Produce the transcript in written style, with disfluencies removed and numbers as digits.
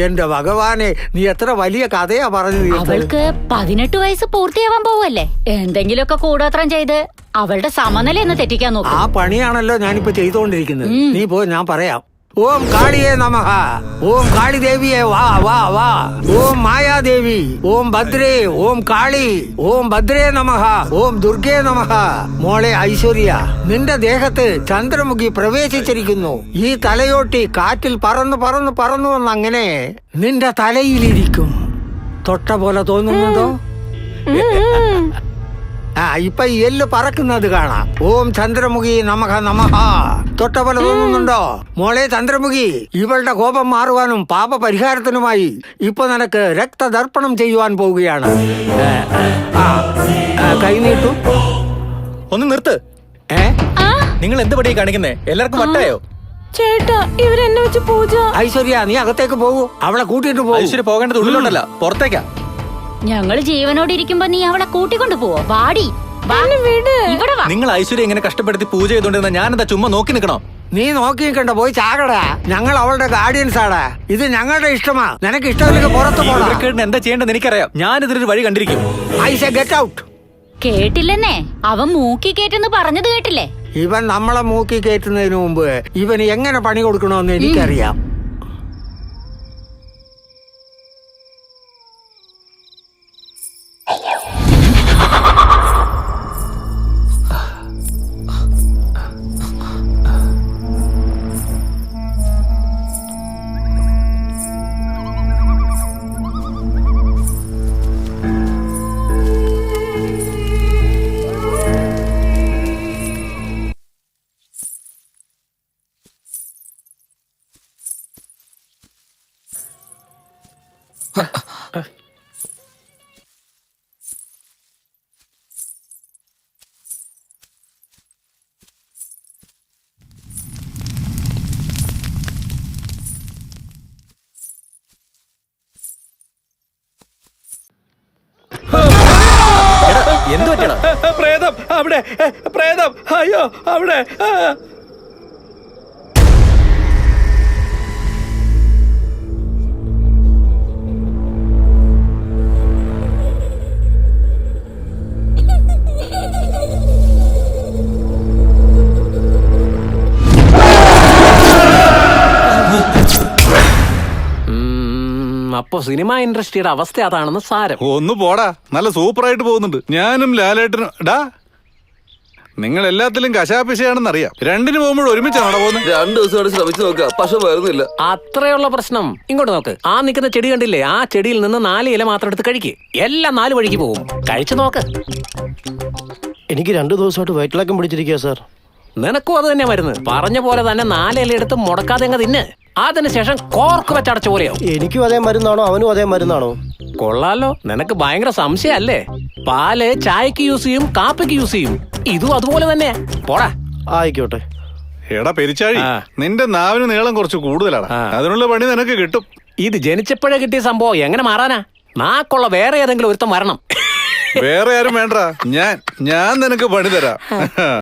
എന്റെ ഭഗവാനെ, നീ എത്ര വലിയ കഥയാ പറഞ്ഞു തീർത്തത്. അവൾക്ക് 18 വയസ്സ് പൂർത്തിയാവാൻ പോവല്ലേ. എന്തെങ്കിലുമൊക്കെ കൂടോത്രം ചെയ്ത് അവളുടെ സമനില എന്ന് തെറ്റിക്കാൻ നോക്കും. ആ പണിയാണല്ലോ ഞാനിപ്പോ ചെയ്തുകൊണ്ടിരിക്കുന്നത്. നീ പോ, ഞാൻ പറയാം. ഓം കാളിയേ നമഃ, ഓം കാളി ദേവിയെ വാ വാ വാ, ഓം മായാദേവി, ഓം ഭദ്രേ, ഓം കാളി, ഓം ഭദ്രേ നമഃ, ഓം ദുർഗേ നമഃ. മോളെ ഐശ്വര്യ, നിന്റെ ദേഹത്ത് ചന്ദ്രമുഖി പ്രവേശിച്ചിരിക്കുന്നു. ഈ തലയോട്ടി കാറ്റിൽ പറന്നു പറന്നു പറന്നു വന്നങ്ങനെ നിന്റെ തലയിലിരിക്കും. തൊട്ട പോലെ തോന്നുന്നുണ്ടോ? ഇപ്പൊ ഈ എല്ല് പറക്കുന്നത് കാണാം. ഓം ചന്ദ്രമുഖി നമഃ നമഃ. തൊട്ട പോലെ തോന്നുന്നുണ്ടോ? മോളെ ചന്ദ്രമുഖി, ഇവളുടെ കോപം മാറുവാനും പാപ പരിഹാരത്തിനുമായി ഇപ്പൊ നിനക്ക് രക്തദർപ്പണം ചെയ്യുവാൻ പോവുകയാണ്. കൈ നീട്ടു. ഒന്ന് നിർത്ത്. നിങ്ങൾ എന്ത് പടിയാ കാണിക്കുന്നേ? എല്ലാവർക്കും വട്ടായോ? ചേട്ടാ, ഇവരെന്നെ വെച്ച് പൂജ. ഐശ്വര്യ, നീ അകത്തേക്ക് പോകൂ. അവളെ കൂട്ടിട്ട് പോകും. ഐശ്വര്യ പോകേണ്ടത് ഉള്ളിലോട്ടല്ല, പുറത്തേക്കാ. ഞങ്ങള് ജീവനോട് ഇരിക്കുമ്പോ നീ അവളെ കൂട്ടിക്കൊണ്ടു പോവോ? വാടി, ഇവിടെ വാ. നിങ്ങൾ ഐശ്വര്യ ഇങ്ങനെ കഷ്ടപ്പെടുത്തി പൂജ ചെയ്തോണ്ടിരുന്ന ഞാനെന്താ ചുമ്മാ നോക്കി നിൽക്കണോ? നീ നോക്കി നിൽക്കണ്ട, പോയി ചാകടാ. ഞങ്ങൾ അവളുടെ ഗാർഡിയൻസ് ആടാ. ഇത് ഞങ്ങളുടെ ഇഷ്ടമാ. നിനക്ക് ഇഷ്ടമില്ലെങ്കിൽ പുറത്ത് പോകണം. എന്താ ചെയ്യേണ്ടത് എനിക്കറിയാം. ഞാൻ ഇതിനൊരു വഴി കണ്ടിരിക്കും. I say get out. കേട്ടില്ലെന്നേ, അവൻ മൂക്കി കേട്ടെന്ന് പറഞ്ഞത് കേട്ടില്ലേ? ഇവൻ നമ്മളെ മൂക്കി കയറ്റുന്നതിന് മുമ്പ് ഇവന് എങ്ങനെ പണി കൊടുക്കണമെന്ന് എനിക്കറിയാം. എന്ത് പറ്റണം? പ്രേതം അവിടെ, പ്രേതം. അയ്യോ, അവിടെ. അപ്പൊ സിനിമ ഇൻഡസ്ട്രിയുടെ അവസ്ഥ അതാണെന്ന് സാരം. ഒന്ന് പോടാ, നല്ല സൂപ്പറായിട്ട് പോകുന്നുണ്ട്. ഞാനും ലാലേട്ടനും. ഡാ, നിങ്ങൾ എല്ലാത്തിലും കശാപിശയാണെന്ന് അറിയാം. രണ്ടിന് പോകുമ്പോൾ ഒരുമിച്ചാണോ പോകുന്നത്? 2 ദിവസമായിട്ട് ശ്രമിച്ചു നോക്കുക, പക്ഷെ വരുന്നില്ല. അത്രയുള്ള പ്രശ്നം. ഇങ്ങോട്ട് നോക്ക്. ആ നിൽക്കുന്ന ചെടി കണ്ടില്ലേ? ആ ചെടിയിൽ നിന്ന് 4 ഇല മാത്രം എടുത്ത് കഴിക്ക്. എല്ലാം 4 വഴിക്ക് പോകും. കഴിച്ചു നോക്ക്. എനിക്ക് 2 ദിവസമായിട്ട് വയറ്റിളക്കം പിടിച്ചിരിക്കുക സാർ. നിനക്കും അത് തന്നെ വരുന്നത്. പറഞ്ഞ പോലെ തന്നെ 4 ഇല എടുത്ത് മുടക്കാതെ അങ്ങ് തിന്ന്. അതിനുശേഷം കോർക്ക് വെച്ചടച്ച പോലെയോ. എനിക്കും അതേ മരുന്നാണോ അവനും അതേ മരുന്നാണോ? കൊള്ളാലോ, നിനക്ക് ഭയങ്കര സംശയല്ലേ? പാല് ചായക്ക് യൂസ് ചെയ്യും, കാപ്പിക്ക് യൂസ് ചെയ്യും. ഇതും അതുപോലെ തന്നെ. പോടാ. ആയിക്കോട്ടെ. എടാ പെരിച്ചാഴി, നിന്റെ നാവിന് നീളം കുറച്ച് കൂടുതലാണ്. അതിനുള്ള പണി നിനക്ക് കിട്ടും. ഇത് ജനിച്ചപ്പോഴേ കിട്ടിയ സംഭവം എങ്ങനെ മാറാനാ? നാക്കുള്ള വേറെ ഏതെങ്കിലും ഒരുത്തം വരണം. വേറെ ആരും വേണ്ട, ഞാൻ നിനക്ക് പണി തരാം.